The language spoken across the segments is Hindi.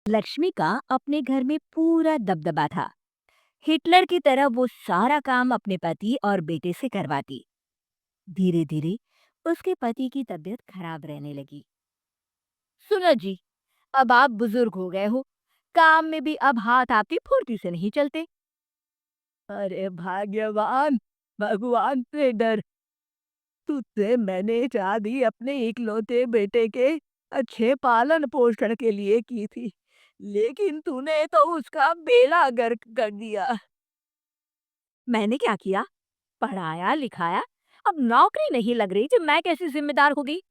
लक्ष्मी का अपने घर में पूरा दबदबा था। हिटलर की तरह वो सारा काम अपने पति और बेटे से करवाती। धीरे धीरे उसके पति की तबीयत खराब रहने लगी। सुनो जी, अब आप बुजुर्ग हो गए हो, काम में भी अब हाथ आपकी फुर्ती से नहीं चलते। अरे भाग्यवान, भगवान से डर। तुझसे मैंने शादी अपने इकलौते बेटे के अच्छे पालन पोषण के लिए की थी, लेकिन तूने तो उसका बेड़ा गर्क कर दिया। मैंने क्या किया? पढ़ाया लिखाया, अब नौकरी नहीं लग रही तो मैं कैसे जिम्मेदार होगी?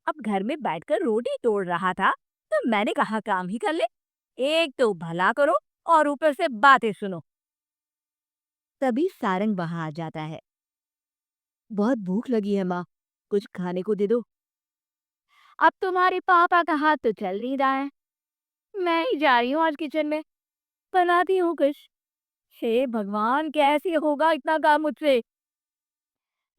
अब घर में बैठकर रोटी तोड़ रहा था तो मैंने कहा काम ही कर ले। एक तो भला करो और ऊपर से बातें सुनो। तभी सारंग वहां आ जाता है। बहुत भूख लगी है माँ, कुछ खाने को दे दो। अब तुम्हारे पापा का हाथ तो चल नहीं रहा है, मैं ही जा रही हूँ आज किचन में, बनाती हूँ कुछ। हे भगवान, कैसे होगा इतना काम मुझसे?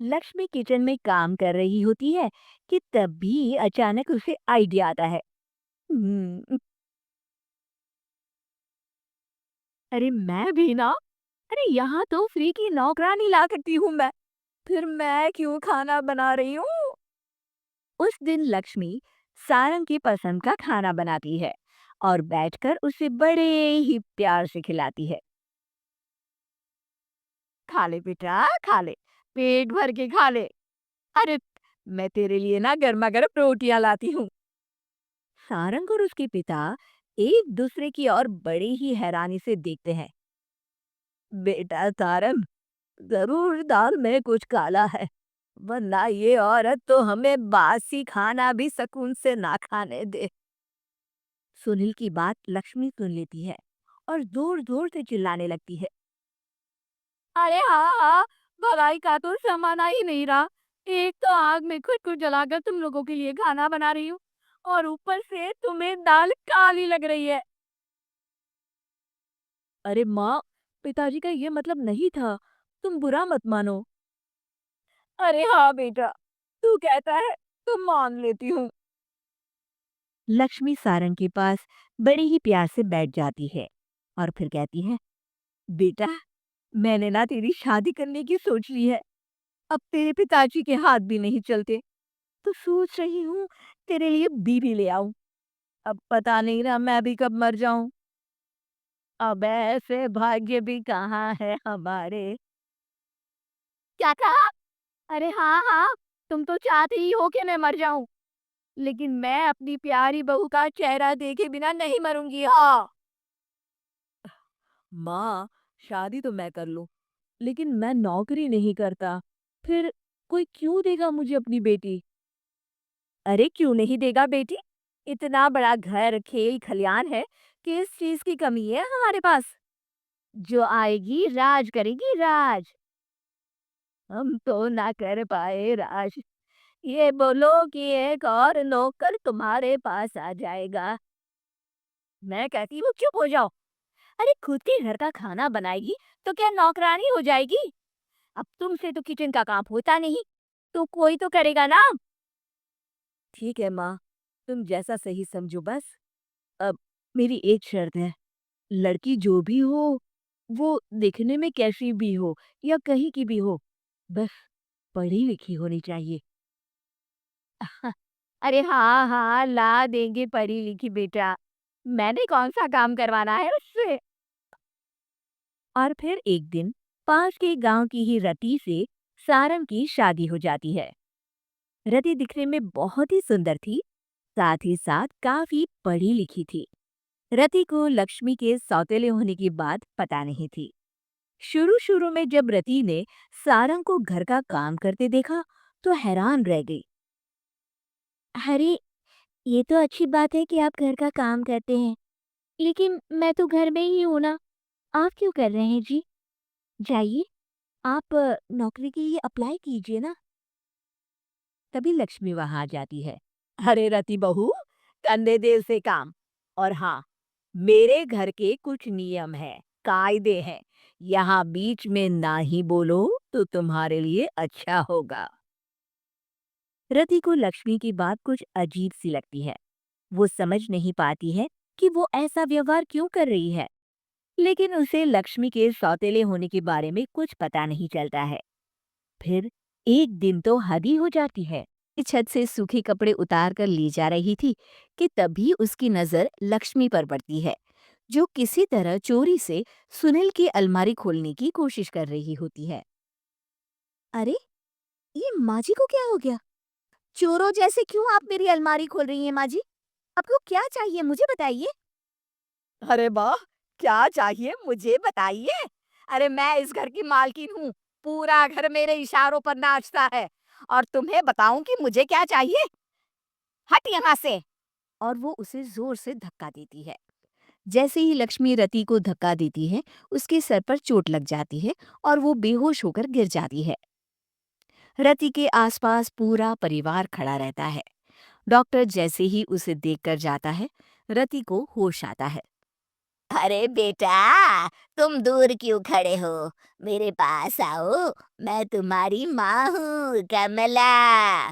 लक्ष्मी किचन में काम कर रही होती है कि तभी अचानक उसे आइडिया आता है। "हम्म, अरे मैं भी ना, अरे यहाँ तो फ्री की नौकरानी ला करती हूँ मैं, फिर मैं क्यों खाना बना रही हूँ?" उस दिन लक्ष्मी सारंग की पसंद का खाना बनाती है और बैठकर उसे बड़े ही प्यार से खिलाती है। खा ले बेटा, खा ले, पेट भर के खा ले। अरे, मैं तेरे लिए ना गर्मा गर्म रोटियां लाती हूँ। सारंग और उसके पिता एक दूसरे की ओर बड़ी ही हैरानी से देखते हैं। बेटा सारंग, जरूर दाल में कुछ काला है, वरना ये औरत तो हमें बासी खाना भी सुकून से ना खाने दे। सुनील की बात लक्ष्मी सुन लेती है और जोर जोर से चिल्लाने लगती है। अरे हाँ हाँ, भलाई का तो जमाना ही नहीं रहा। एक तो आग में खुद को जलाकर तुम लोगों के लिए खाना बना रही हूँ और ऊपर से तुम्हें दाल काली लग रही है। अरे माँ, पिताजी का ये मतलब नहीं था, तुम बुरा मत मानो। अरे हाँ बेटा, तू कहता है तो मान लेती हूँ। लक्ष्मी सारंग के पास बड़े ही प्यार से बैठ जाती है और फिर कहती है, बेटा, मैंने ना तेरी शादी करने की सोच ली है। अब तेरे पिताजी के हाथ भी नहीं चलते, तो सोच रही हूँ तेरे लिए बीवी ले आऊं। अब पता नहीं ना मैं भी कब मर जाऊं। अब ऐसे भाग्य भी कहाँ है हमारे। क्या कहा? अरे हाँ हाँ, तुम तो चाहते ही हो कि मैं मर जाऊं, लेकिन मैं अपनी प्यारी बहू का चेहरा देखे बिना नहीं मरूंगी। हाँ माँ, शादी तो मैं कर लूं, लेकिन मैं नौकरी नहीं करता, फिर कोई क्यों देगा मुझे अपनी बेटी? अरे क्यों नहीं देगा बेटी? इतना बड़ा घर, खेल खलियान है, किस चीज की कमी है हमारे पास? जो आएगी राज करेगी, राज। हम तो ना कर पाए राज, ये बोलो कि एक और नौकर तुम्हारे पास आ जाएगा। मैं कहती हूँ चुप हो जाओ। अरे खुद के घर का खाना बनाएगी तो क्या नौकरानी हो जाएगी? अब तुमसे तो किचन का काम होता नहीं, तो कोई तो करेगा ना। ठीक है माँ, तुम जैसा सही समझो बस। अब मेरी एक शर्त है, लड़की जो भी हो, वो दिखने में कैसी भी हो या कहीं की भी हो, बस पढ़ी लिखी होनी चाहिए। अरे हाँ हाँ, ला देंगे पढ़ी लिखी बेटा, मैंने कौन सा काम करवाना है उससे। और फिर एक दिन पास के गांव की ही रति से सारंग की शादी हो जाती है। रति दिखने में बहुत ही सुंदर थी, साथ ही साथ काफी पढ़ी लिखी थी। रति को लक्ष्मी के सौतेले होने की बात पता नहीं थी। शुरू शुरू में जब रति ने सारंग को घर का काम करते देखा तो हैरान रह गई। अरे, ये तो अच्छी बात है कि आप घर का काम करते हैं, लेकिन मैं तो घर में ही हूँ ना, आप क्यों कर रहे हैं जी? जाइए, आप नौकरी के लिए अप्लाई कीजिए ना। तभी लक्ष्मी वहां आ जाती है। अरे रति बहू, करने दे उसे काम। और हाँ, मेरे घर के कुछ नियम हैं, कायदे हैं, यहाँ बीच में ना ही बोलो तो तुम्हारे लिए अच्छा होगा। रति को लक्ष्मी की बात कुछ अजीब सी लगती है। वो समझ नहीं पाती है कि वो ऐसा व्यवहार क्यों कर रही है, लेकिन उसे लक्ष्मी के सौतेले होने के बारे में कुछ पता नहीं चलता है। फिर एक दिन तो हद ही हो जाती है। छत से सूखे कपड़े उतार कर ले जा रही थी कि तभी उसकी नजर लक्ष्मी पर पड़ती है, जो किसी तरह चोरी से सुनील की अलमारी खोलने की कोशिश कर रही होती है। अरे, ये माँ जी को क्या हो गया? चोरों जैसे क्यों आप मेरी अलमारी खोल रही हैं माँ जी? आपको क्या चाहिए मुझे बताइए? अरे वाह! क्या चाहिए मुझे बताइए? अरे मैं इस घर की मालकिन हूँ। पूरा घर मेरे इशारों पर नाचता है और तुम्हें बताऊँ कि मुझे क्या चाहिए? हट यहाँ से! और वो उसे जोर से धक्का देती है। जैसे ही लक्ष्मी रति को धक्का देती है, उसके सर पर चोट लग जाती है और वो बेहोश होकर गिर जाती है। रति के आसपास पूरा परिवार खड़ा रहता है। डॉक्टर जैसे ही उसे देखकर जाता है, रति को होश आता है। अरे बेटा, तुम दूर क्यों खड़े हो? मेरे पास आओ, मैं तुम्हारी माँ हूँ, कमला।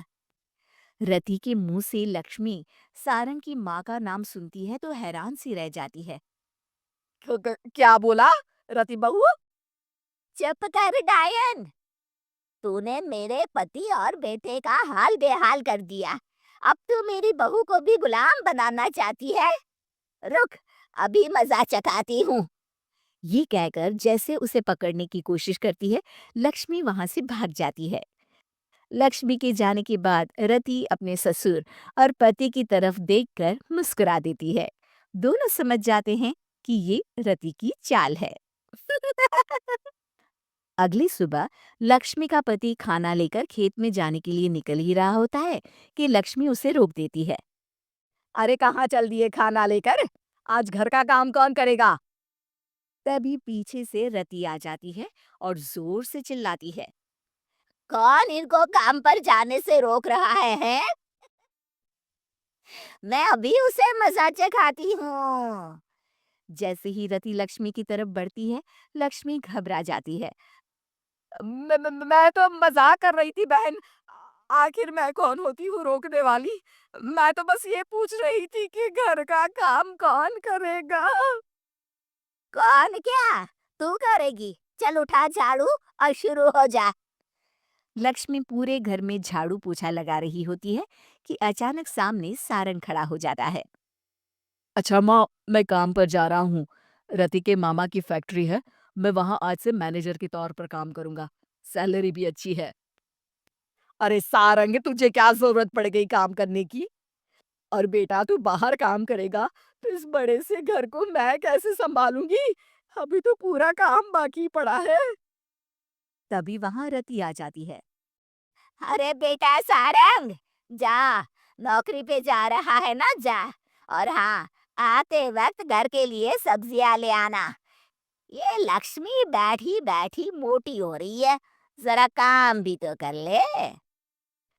रति के मुंह से लक्ष्मी सारंग की माँ का नाम सुनती है तो हैरान सी रह जाती है। क्या बोला? रति बहू? चुप कर डायन। तूने मेरे पति और बेटे का हाल बेहाल कर दिया। अब तू मेरी बहू को भी गुलाम बनाना चाहती है। रुक, अभी मजा चखाती हूँ। ये कहकर जैसे उसे पकड़ने की कोशिश करती है, लक्ष्मी वहां से भाग जाती है। लक्ष्मी के जाने के बाद रति अपने ससुर और पति की तरफ देखकर मुस्कुरा देती है। दोनों समझ जाते हैं कि ये रति की चाल है। अगली सुबह लक्ष्मी का पति खाना लेकर खेत में जाने के लिए निकल ही रहा होता है कि लक्ष्मी उसे रोक देती है। अरे कहाँ चल दिए खाना लेकर? आज घर का काम कौन करेगा? तभी पीछे से रति आ जाती है और जोर से चिल्लाती है। कौन इनको काम पर जाने से रोक रहा है? मैं अभी उसे मजा चखाती हूँ। जैसे ही रति लक्ष्मी की तरफ बढ़ती है, लक्ष्मी घबरा जाती है। मैं तो मजाक कर रही थी बहन। आखिर मैं कौन होती हूँ रोकने वाली? मैं तो बस ये पूछ रही थी कि घर का काम कौन करेगा? कौन क्या? तू करेगी। चल उठा झाड़ू और शुरू हो जा। लक्ष्मी पूरे घर में झाड़ू पोछा लगा रही होती है कि अचानक सामने सारंग खड़ा हो जाता है। अच्छा माँ, मैं काम पर जा रहा हूँ। रति के मामा की फैक्ट्री है। मैं वहाँ आज से मैनेजर के तौर पर काम करूँगा। सैलरी भी अच्छी है। अरे सारंग, तुझे क्या जरूरत पड़ गई काम करने की? और बेटा तू बाहर काम करेगा तो इस बड़े से घर को मैं कैसे संभालूंगी? अभी तो पूरा काम बाकी पड़ा है। तभी वहां रति आ जाती है। अरे बेटा सारंग, जा, नौकरी पे जा रहा है ना, जा। और हाँ, आते वक्त घर के लिए सब्जियां ले आना। ये लक्ष्मी बैठी बैठी मोटी हो रही है, जरा काम भी तो कर ले।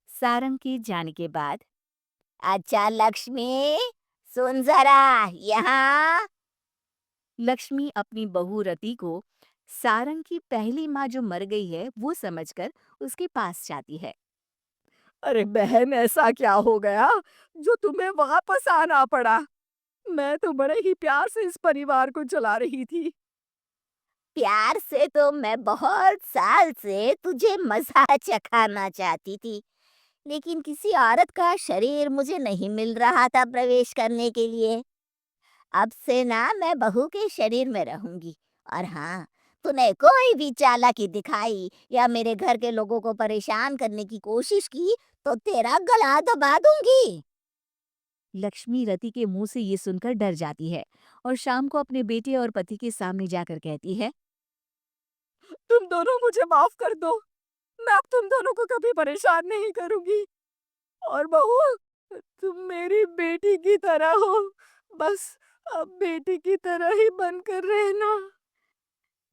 सारंग के जाने के बाद, अच्छा लक्ष्मी, सुन जरा यहाँ। लक्ष्मी अपनी बहू रति को सारंग की पहली माँ जो मर गई है वो समझकर उसके पास जाती है। अरे बहन, ऐसा क्या हो गया जो तुम्हें वापस आना पड़ा? मैं तो बड़े ही प्यार से इस परिवार को चला रही थी। प्यार से तो मैं बहुत साल से तुझे मजा चखाना चाहती थी, लेकिन किसी औरत का शरीर मुझे नहीं मिल रहा था प्रवेश करने के लिए। अब से ना मैं बहू के शरीर में रहूंगी। और हाँ, तूने कोई भी चालाकी दिखाई या मेरे घर के लोगों को परेशान करने की कोशिश की तो तेरा गला दबा दूंगी। लक्ष्मी रति के मुंह से ये सुनकर डर जाती है और शाम को अपने बेटे और पति के सामने जाकर कहती है। तुम दोनों मुझे माफ कर दो। मैं अब तुम दोनों को कभी परेशान नहीं करूंगी। और बहू, तुम मेरी बेटी की तरह हो। बस अब बेटी की तरह ही बनकर रहना।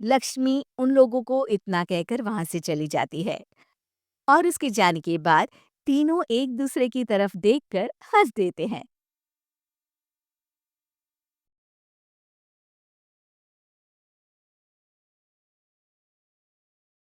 लक्ष्मी उन लोगों को इतना कहकर वहां से चली जाती है और उसके जाने के बाद तीनों एक दूसरे की तरफ देखकर हंस देते हैं।